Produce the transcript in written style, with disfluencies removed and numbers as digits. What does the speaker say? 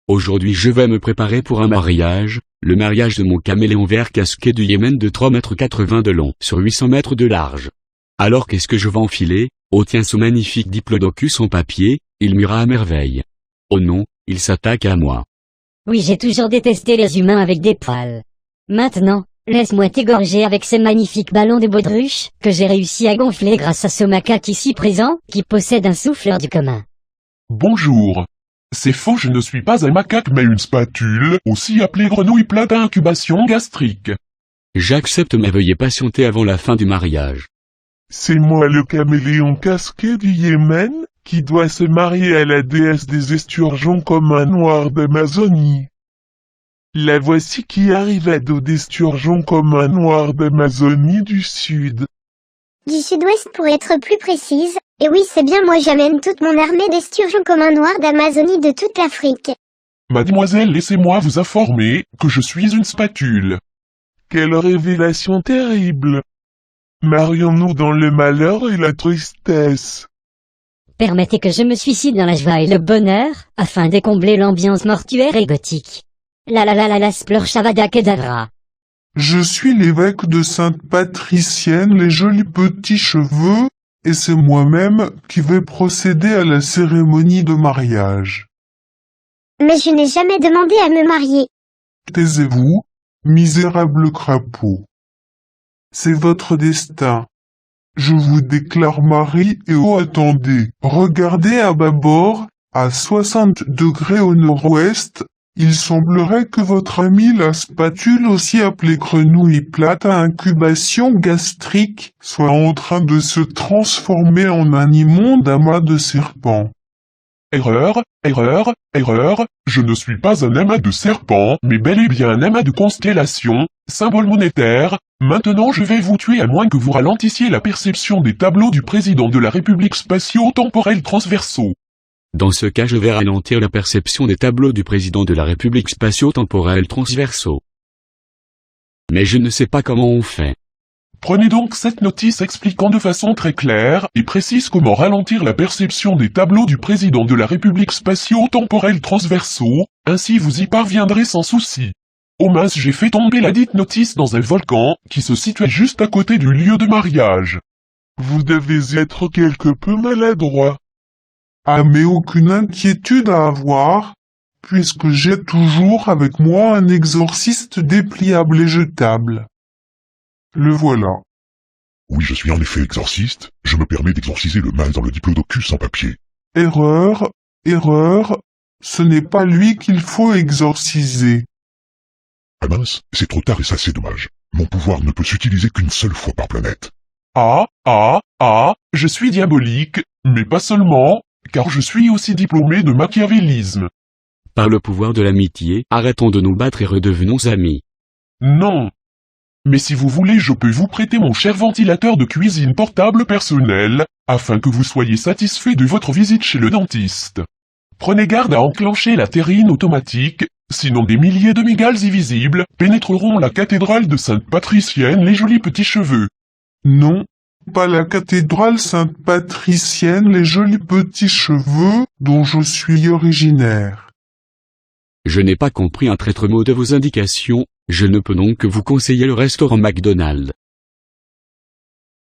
Aujourd'hui je vais me préparer pour un mariage, le mariage de mon caméléon vert casqué du Yémen de 3,80 m de long sur 800 mètres de large. Alors qu'est-ce que je vais enfiler? Oh tiens, ce magnifique diplodocus en papier, il m'ira à merveille. Oh non, il s'attaque à moi. Oui, j'ai toujours détesté les humains avec des poils. Maintenant, laisse-moi t'égorger avec ces magnifiques ballons de baudruche, que j'ai réussi à gonfler grâce à ce macaque ici présent, qui possède un souffleur du commun. Bonjour. C'est faux, je ne suis pas un macaque mais une spatule, aussi appelée grenouille plate à incubation gastrique. J'accepte mais veuillez patienter avant la fin du mariage. C'est moi le caméléon casqué du Yémen, qui doit se marier à la déesse des esturgeons communs noirs d'Amazonie. La voici qui arrive à dos d'esturgeons communs noirs d'Amazonie du Sud. Du sud-ouest pour être plus précise, et oui c'est bien moi j'amène toute mon armée d'esturgeons communs noirs d'Amazonie de toute l'Afrique. Mademoiselle, laissez-moi vous informer que je suis une spatule. Quelle révélation terrible! Marions-nous dans le malheur et la tristesse. Permettez que je me suicide dans la joie et le bonheur, afin d'écombler l'ambiance mortuaire et gothique. La splur shavada kedavra. Je suis l'évêque de Sainte-Patricienne, les jolis petits cheveux, et c'est moi-même qui vais procéder à la cérémonie de mariage. Mais je n'ai jamais demandé à me marier. Taisez-vous, misérable crapaud. C'est votre destin. Je vous déclare mari et oh attendez, regardez à bâbord, à 60 degrés au nord-ouest, il semblerait que votre ami la spatule aussi appelée grenouille plate à incubation gastrique soit en train de se transformer en un immonde amas de serpents. Erreur, erreur, erreur, je ne suis pas un amas de serpents, mais bel et bien un amas de constellations, symbole monétaire. Maintenant je vais vous tuer à moins que vous ralentissiez la perception des tableaux du président de la République spatio-temporelle transversaux. Dans ce cas je vais ralentir la perception des tableaux du président de la République spatio-temporelle transversaux. Mais je ne sais pas comment on fait. Prenez donc cette notice expliquant de façon très claire et précise comment ralentir la perception des tableaux du président de la République spatio-temporelle transversaux, ainsi vous y parviendrez sans souci. Oh mince, j'ai fait tomber la dite notice dans un volcan, qui se situait juste à côté du lieu de mariage. Vous devez être quelque peu maladroit. Ah mais aucune inquiétude à avoir, puisque j'ai toujours avec moi un exorciste dépliable et jetable. Le voilà. Oui, je suis en effet exorciste, je me permets d'exorciser le mal dans le diplodocus en papier. Erreur, erreur, ce n'est pas lui qu'il faut exorciser. Ah mince, c'est trop tard et ça c'est dommage. Mon pouvoir ne peut s'utiliser qu'une seule fois par planète. Je suis diabolique, mais pas seulement, car je suis aussi diplômé de machiavélisme. Par le pouvoir de l'amitié, arrêtons de nous battre et redevenons amis. Non. Mais si vous voulez je peux vous prêter mon cher ventilateur de cuisine portable personnel, afin que vous soyez satisfait de votre visite chez le dentiste. Prenez garde à enclencher la terrine automatique, sinon des milliers de migales invisibles pénétreront la cathédrale de Sainte-Patricienne les jolis petits cheveux. Non, pas la cathédrale Sainte-Patricienne les jolis petits cheveux dont je suis originaire. Je n'ai pas compris un traître mot de vos indications, je ne peux donc que vous conseiller le restaurant McDonald's.